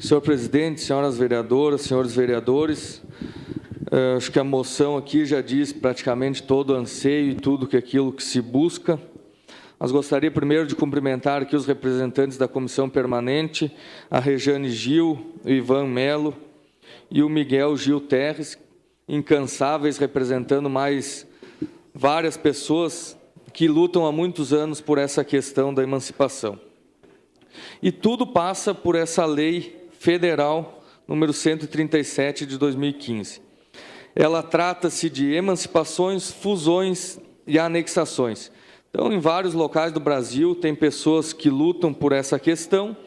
Senhor presidente, senhoras vereadoras, senhores vereadores, acho que a moção aqui já diz praticamente todo o anseio e tudo aquilo que se busca. Mas gostaria primeiro de cumprimentar aqui os representantes da comissão permanente, a Rejane Gil, o Ivan Melo e o Miguel Gil Terres, incansáveis, representando mais várias pessoas que lutam há muitos anos por essa questão da emancipação. E tudo passa por essa lei federal número 137 de 2015. Ela trata-se de emancipações, fusões e anexações. Então, em vários locais do Brasil, tem pessoas que lutam por essa questão,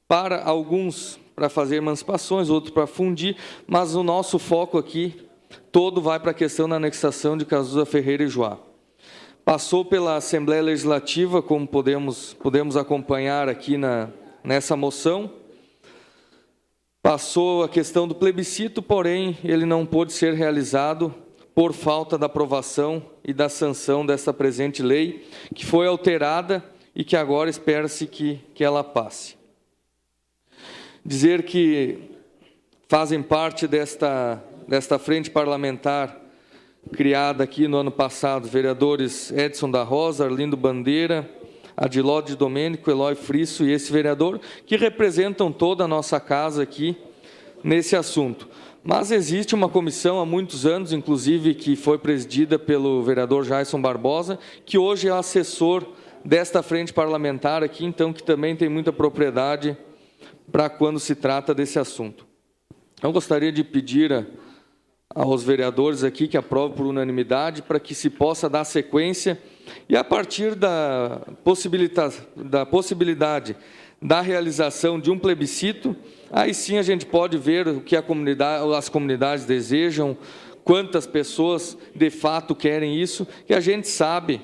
para alguns para fazer emancipações, outros para fundir, mas o nosso foco aqui todo vai para a questão da anexação de Cazuza, Ferreira e Joá. Passou pela Assembleia Legislativa, como podemos acompanhar aqui nessa moção. Passou a questão do plebiscito, porém, ele não pôde ser realizado por falta da aprovação e da sanção dessa presente lei, que foi alterada e que agora espera-se que ela passe. Dizer que fazem parte desta frente parlamentar criada aqui no ano passado, vereadores Edson da Rosa, Arlindo Bandeira, Adilode Domênico, Eloy Frisso e esse vereador, que representam toda a nossa casa aqui nesse assunto. Mas existe uma comissão há muitos anos, inclusive, que foi presidida pelo vereador Jason Barbosa, que hoje é assessor desta frente parlamentar aqui, então, que também tem muita propriedade para quando se trata desse assunto. Eu gostaria de pedir aos vereadores aqui que aprovem por unanimidade para que se possa dar sequência e, a partir da possibilidade da realização de um plebiscito, aí sim a gente pode ver o que as comunidades desejam, quantas pessoas de fato querem isso, que a gente sabe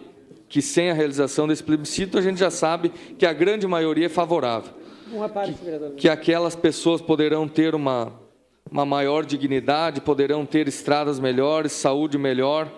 que sem a realização desse plebiscito, a gente já sabe que a grande maioria é favorável. Uma parte, vereador. Que aquelas pessoas poderão ter uma maior dignidade, poderão ter estradas melhores, saúde melhor,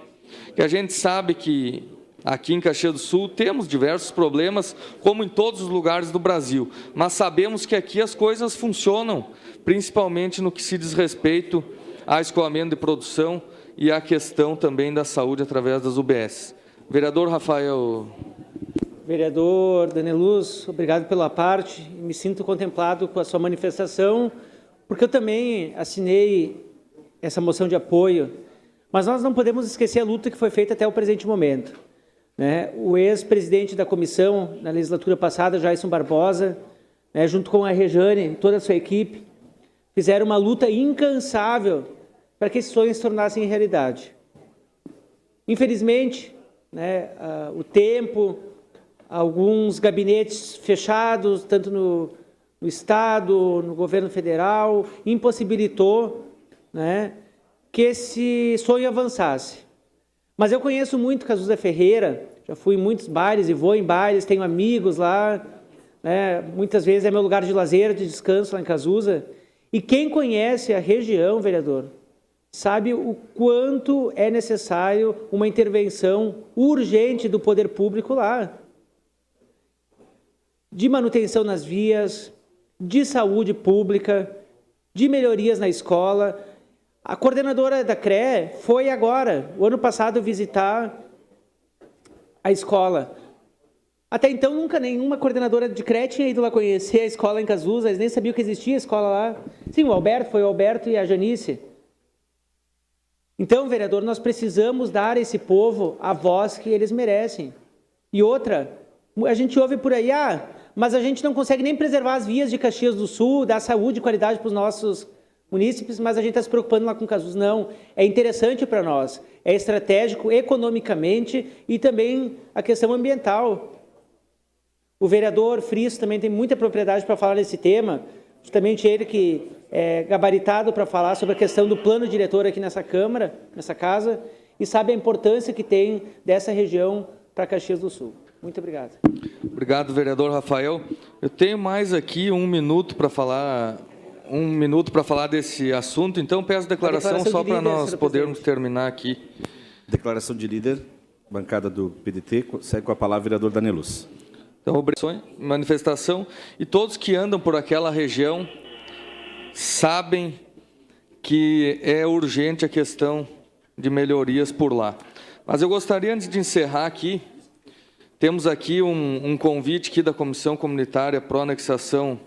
que a gente sabe que aqui em Caxias do Sul temos diversos problemas, como em todos os lugares do Brasil, mas sabemos que aqui as coisas funcionam, principalmente no que se diz respeito a escoamento de produção e a questão também da saúde através das UBS. Vereador Rafael. Vereador Daneluz, obrigado pela parte. Me sinto contemplado com a sua manifestação, porque eu também assinei essa moção de apoio, mas nós não podemos esquecer a luta que foi feita até o presente momento. O ex-presidente da comissão, na legislatura passada, Jason Barbosa, junto com a Rejane e toda a sua equipe, fizeram uma luta incansável para que esses sonhos se tornassem realidade. Infelizmente, o tempo, alguns gabinetes fechados, tanto no Estado, no governo federal, impossibilitou que esse sonho avançasse. Mas eu conheço muito Cazuza Ferreira, já fui em muitos bailes e vou em bailes, tenho amigos lá, muitas vezes é meu lugar de lazer, de descanso lá em Cazuza. E quem conhece a região, vereador, sabe o quanto é necessário uma intervenção urgente do poder público lá. De manutenção nas vias, de saúde pública, de melhorias na escola. A coordenadora da CRE foi agora, o ano passado, visitar a escola. Até então, nunca nenhuma coordenadora de CRE tinha ido lá conhecer a escola em Cazuza, eles nem sabiam que existia a escola lá. Sim, foi o Alberto e a Janice. Então, vereador, nós precisamos dar a esse povo a voz que eles merecem. E outra, a gente ouve por aí, mas a gente não consegue nem preservar as vias de Caxias do Sul, dar saúde e qualidade para os nossos munícipes, mas a gente está se preocupando lá com Cazuza. Não, é interessante para nós, é estratégico economicamente e também a questão ambiental. O vereador Frisso também tem muita propriedade para falar desse tema, justamente ele que é gabaritado para falar sobre a questão do plano diretor aqui nessa Câmara, nessa casa, e sabe a importância que tem dessa região para Caxias do Sul. Muito obrigado. Obrigado, vereador Rafael. Eu tenho mais aqui um minuto para falar desse assunto, então peço declaração só para nós podermos terminar aqui. Declaração de líder, bancada do PDT, segue com a palavra o vereador Daneluz. Então, manifestação, e todos que andam por aquela região sabem que é urgente a questão de melhorias por lá. Mas eu gostaria, antes de encerrar aqui, temos aqui um convite aqui da Comissão Comunitária Pró-Anexação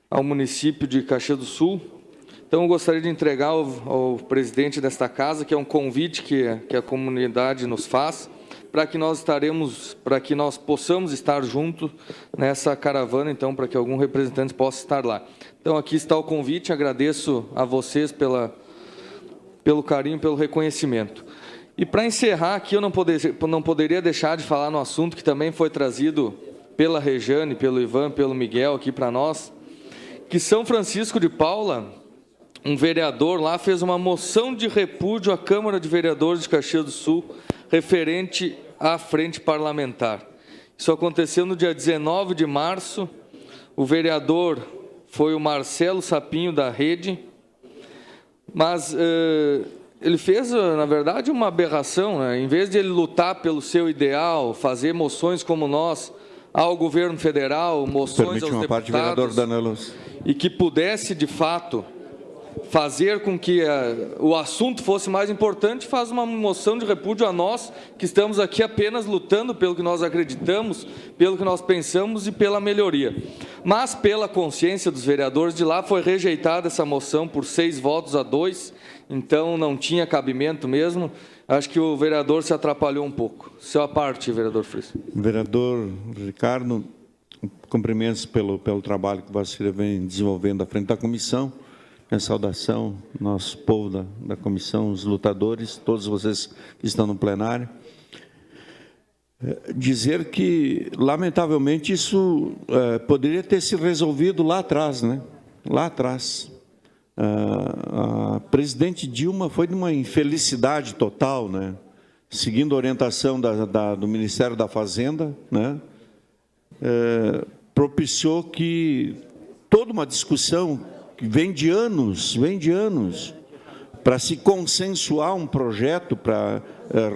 ao município de Caxias do Sul. Então, eu gostaria de entregar ao presidente desta casa, que é um convite que a comunidade nos faz, para que nós possamos estar juntos nessa caravana, então, para que algum representante possa estar lá. Então, aqui está o convite, agradeço a vocês pelo carinho, pelo reconhecimento. E, para encerrar aqui, eu não poderia deixar de falar no assunto que também foi trazido pela Rejane, pelo Ivan, pelo Miguel aqui para nós, que São Francisco de Paula, um vereador lá fez uma moção de repúdio à Câmara de Vereadores de Caxias do Sul, referente à frente parlamentar. Isso aconteceu no dia 19 de março, o vereador foi o Marcelo Sapinho, da Rede, mas ele fez, na verdade, uma aberração, né? Em vez de ele lutar pelo seu ideal, fazer moções como nós, ao governo federal, moções aos deputados, e que pudesse, de fato, fazer com que o assunto fosse mais importante, faz uma moção de repúdio a nós, que estamos aqui apenas lutando pelo que nós acreditamos, pelo que nós pensamos e pela melhoria. Mas, pela consciência dos vereadores de lá, foi rejeitada essa moção por 6-2, então não tinha cabimento mesmo. Acho que o vereador se atrapalhou um pouco. Sua parte, vereador Friso. Vereador Ricardo, cumprimentos pelo trabalho que você vem desenvolvendo à frente da comissão. Minha saudação, nosso povo da comissão, os lutadores, todos vocês que estão no plenário. Dizer que, lamentavelmente, isso poderia ter se resolvido lá atrás, né? Lá atrás. A presidente Dilma foi de uma infelicidade total, né? Seguindo a orientação do Ministério da Fazenda, né? Propiciou que toda uma discussão que vem de anos, para se consensuar um projeto para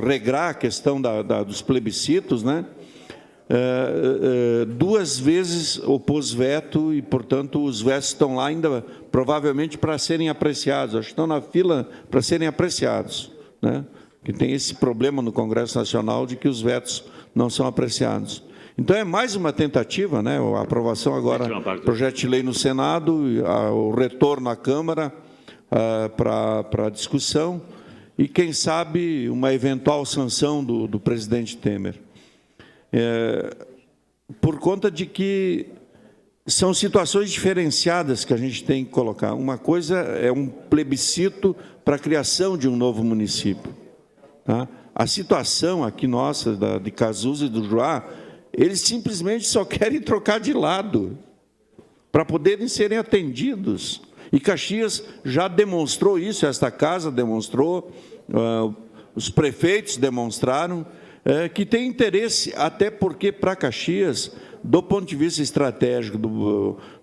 regrar a questão dos plebiscitos, né? 2 vezes opôs veto e, portanto, os vetos estão lá ainda, provavelmente, para serem apreciados. Acho que estão na fila para serem apreciados, né? Que tem esse problema no Congresso Nacional de que os vetos não são apreciados. Então, é mais uma tentativa, né? A aprovação agora do projeto de lei no Senado, o retorno à Câmara para discussão e, quem sabe, uma eventual sanção do presidente Temer. Por conta de que são situações diferenciadas que a gente tem que colocar. Uma coisa é um plebiscito para a criação de um novo município, tá? A situação aqui nossa, de Casusa e do Juá, eles simplesmente só querem trocar de lado para poderem serem atendidos. E Caxias já demonstrou isso, esta casa demonstrou, os prefeitos demonstraram, que tem interesse, até porque para Caxias, do ponto de vista estratégico,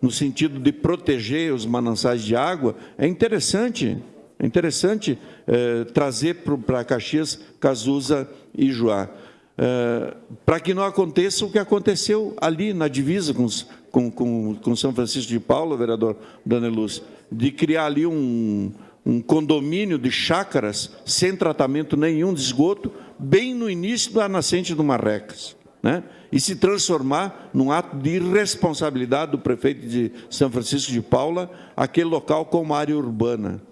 no sentido de proteger os mananciais de água, é interessante trazer para Caxias, Casusa e Juá. Para que não aconteça o que aconteceu ali na divisa com São Francisco de Paula, vereador Daneluz, de criar ali um condomínio de chácaras sem tratamento nenhum de esgoto, bem no início da nascente do Marrecas, né? E se transformar num ato de irresponsabilidade do prefeito de São Francisco de Paula, aquele local como área urbana,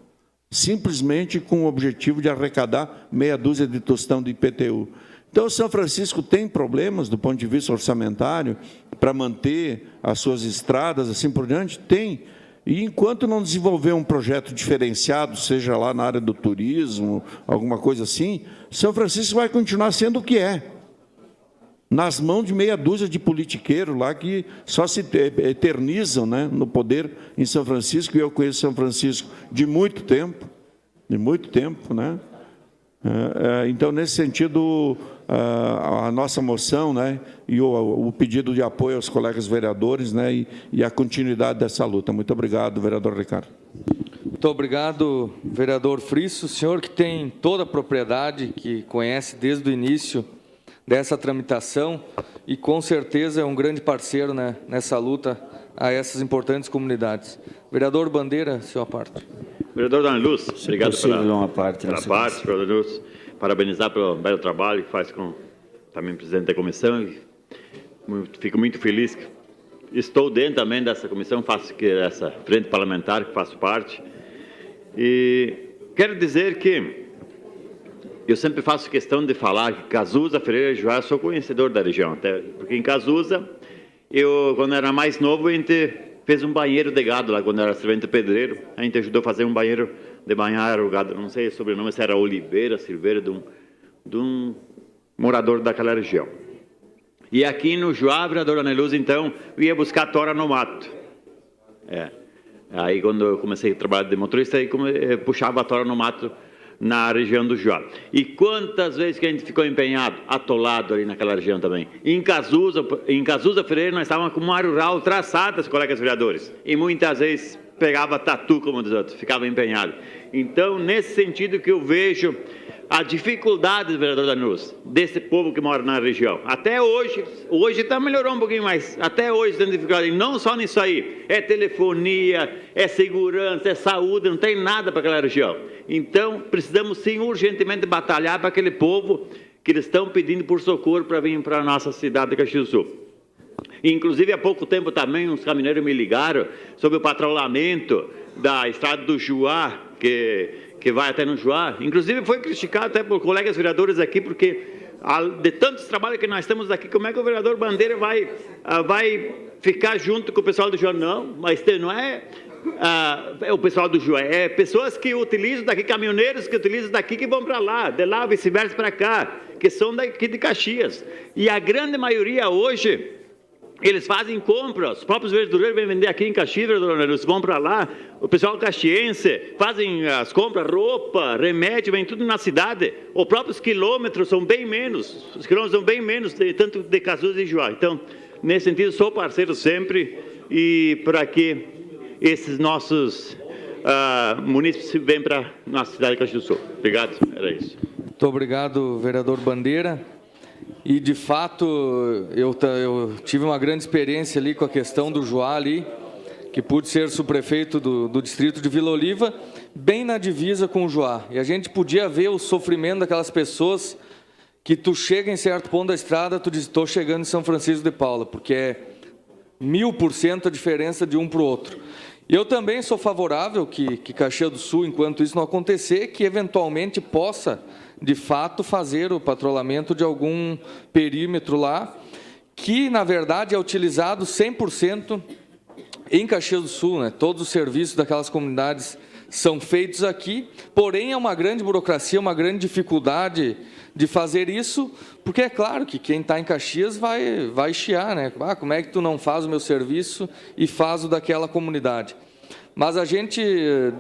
simplesmente com o objetivo de arrecadar meia dúzia de tostão de IPTU. Então, São Francisco tem problemas do ponto de vista orçamentário para manter as suas estradas, assim por diante? Tem. E enquanto não desenvolver um projeto diferenciado, seja lá na área do turismo, alguma coisa assim, São Francisco vai continuar sendo o que é. Nas mãos de meia dúzia de politiqueiros lá que só se eternizam, né, no poder em São Francisco, e eu conheço São Francisco de muito tempo, né? Então, nesse sentido, a nossa moção, né, e o pedido de apoio aos colegas vereadores, né, e a continuidade dessa luta. Muito obrigado, vereador Ricardo. Muito obrigado, vereador Friso. O senhor que tem toda a propriedade, que conhece desde o início dessa tramitação e, com certeza, é um grande parceiro, né, nessa luta a essas importantes comunidades. Vereador Bandeira, sua parte. Vereador Dona Luz, obrigado pela parte, vereador Luz. Parabenizar pelo belo trabalho que faz com também presidente da comissão. Fico muito feliz que estou dentro também dessa comissão, faço essa frente parlamentar que faço parte. E quero dizer que eu sempre faço questão de falar que Cazuza, Ferreira e Joá, sou conhecedor da região, até porque em Cazuza, quando era mais novo, a gente fez um banheiro de gado lá, quando era servente pedreiro, a gente ajudou a fazer um banheiro de banhar o gado, não sei o sobrenome, se era Oliveira, Silveira, de um morador daquela região. E aqui no Joá, vereador Dona Luz, então, eu ia buscar tora no mato. Aí, quando eu comecei a trabalhar de motorista, aí puxava a tora no mato na região do Joá. E quantas vezes que a gente ficou empenhado, atolado ali naquela região também. Em Cazuza Ferreira, nós estávamos com uma área rural traçada, os colegas vereadores. E muitas vezes pegava tatu, como diz outros, ficava empenhado. Então, nesse sentido que eu vejo a dificuldade, vereador Danus, desse povo que mora na região. Até hoje está melhorando um pouquinho mais, até hoje tem dificuldade, e não só nisso aí, é telefonia, é segurança, é saúde, não tem nada para aquela região. Então, precisamos sim urgentemente batalhar para aquele povo que eles estão pedindo por socorro para vir para a nossa cidade de Caxias do Sul. Inclusive, há pouco tempo também, uns caminhoneiros me ligaram sobre o patrulhamento da estrada do Joá, que vai até no Joá. Inclusive, foi criticado até por colegas vereadores aqui, porque de tantos trabalhos que nós temos aqui, como é que o vereador Bandeira vai ficar junto com o pessoal do Joá? Não, mas não é o pessoal do Joá, é pessoas que utilizam daqui, caminhoneiros que utilizam daqui que vão para lá, de lá vice-versa para cá, que são daqui de Caxias. E a grande maioria hoje, eles fazem compras, os próprios verdureiros vêm vender aqui em Caxias, eles vão para lá, o pessoal caxiense fazem as compras, roupa, remédio, vem tudo na cidade. Os próprios quilômetros são bem menos, tanto de Cazuza e Joá. Então, nesse sentido, sou parceiro sempre e para que esses nossos munícipes venham para a nossa cidade de Caxias do Sul. Obrigado, era isso. Muito obrigado, vereador Bandeira. E, de fato, eu tive uma grande experiência ali com a questão do Joá ali, que pude ser subprefeito do distrito de Vila Oliva, bem na divisa com o Joá. E a gente podia ver o sofrimento daquelas pessoas que tu chega em certo ponto da estrada, tu diz, estou chegando em São Francisco de Paula, porque é 1000% a diferença de um para o outro. E eu também sou favorável que Caxias do Sul, enquanto isso não acontecer, que eventualmente possa, de fato, fazer o patrulhamento de algum perímetro lá, que, na verdade, é utilizado 100% em Caxias do Sul, né? Todos os serviços daquelas comunidades são feitos aqui, porém é uma grande burocracia, uma grande dificuldade de fazer isso, porque é claro que quem está em Caxias vai chiar, né? Como é que tu não faz o meu serviço e faz o daquela comunidade? Mas a gente,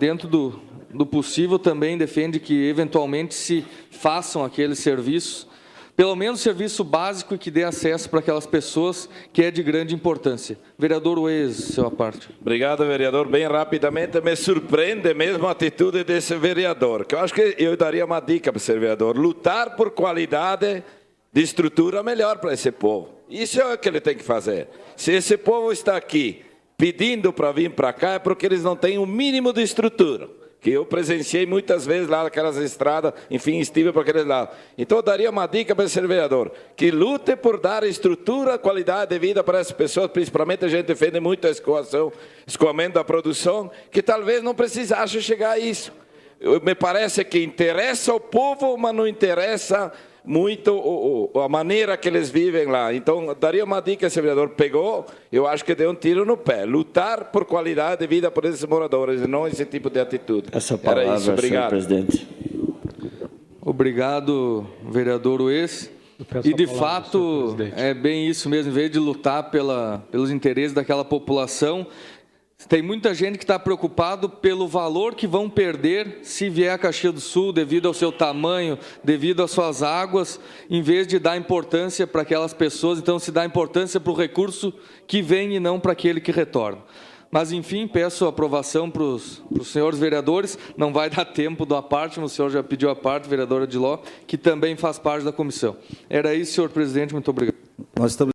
dentro do possível, também defende que, eventualmente, se façam aqueles serviços, pelo menos serviço básico e que dê acesso para aquelas pessoas, que é de grande importância. Vereador Uez, sua parte. Obrigado, vereador. Bem rapidamente, me surpreende mesmo a atitude desse vereador, que eu acho que eu daria uma dica para esse vereador: lutar por qualidade de estrutura melhor para esse povo. Isso é o que ele tem que fazer. Se esse povo está aqui pedindo para vir para cá, é porque eles não têm o mínimo de estrutura, que eu presenciei muitas vezes lá naquelas estradas, enfim, estive para aquele lado. Então, eu daria uma dica para esse vereador, que lute por dar estrutura, qualidade de vida para essas pessoas, principalmente a gente defende muito a escoamento da produção, que talvez não precisasse chegar a isso. Me parece que interessa ao povo, mas não interessa muito a maneira que eles vivem lá. Então, daria uma dica, esse vereador pegou, eu acho que deu um tiro no pé. Lutar por qualidade de vida por esses moradores, e não esse tipo de atitude. Essa palavra, era isso. Obrigado, senhor presidente. Obrigado, vereador Uez. E, de fato, é bem isso mesmo, em vez de lutar pelos interesses daquela população, tem muita gente que está preocupado pelo valor que vão perder se vier a Caxias do Sul, devido ao seu tamanho, devido às suas águas, em vez de dar importância para aquelas pessoas. Então, se dá importância para o recurso que vem e não para aquele que retorna. Mas, enfim, peço aprovação para os senhores vereadores. Não vai dar tempo do aparte, mas o senhor já pediu a parte, vereadora Diló, que também faz parte da comissão. Era isso, senhor presidente. Muito obrigado. Nós estamos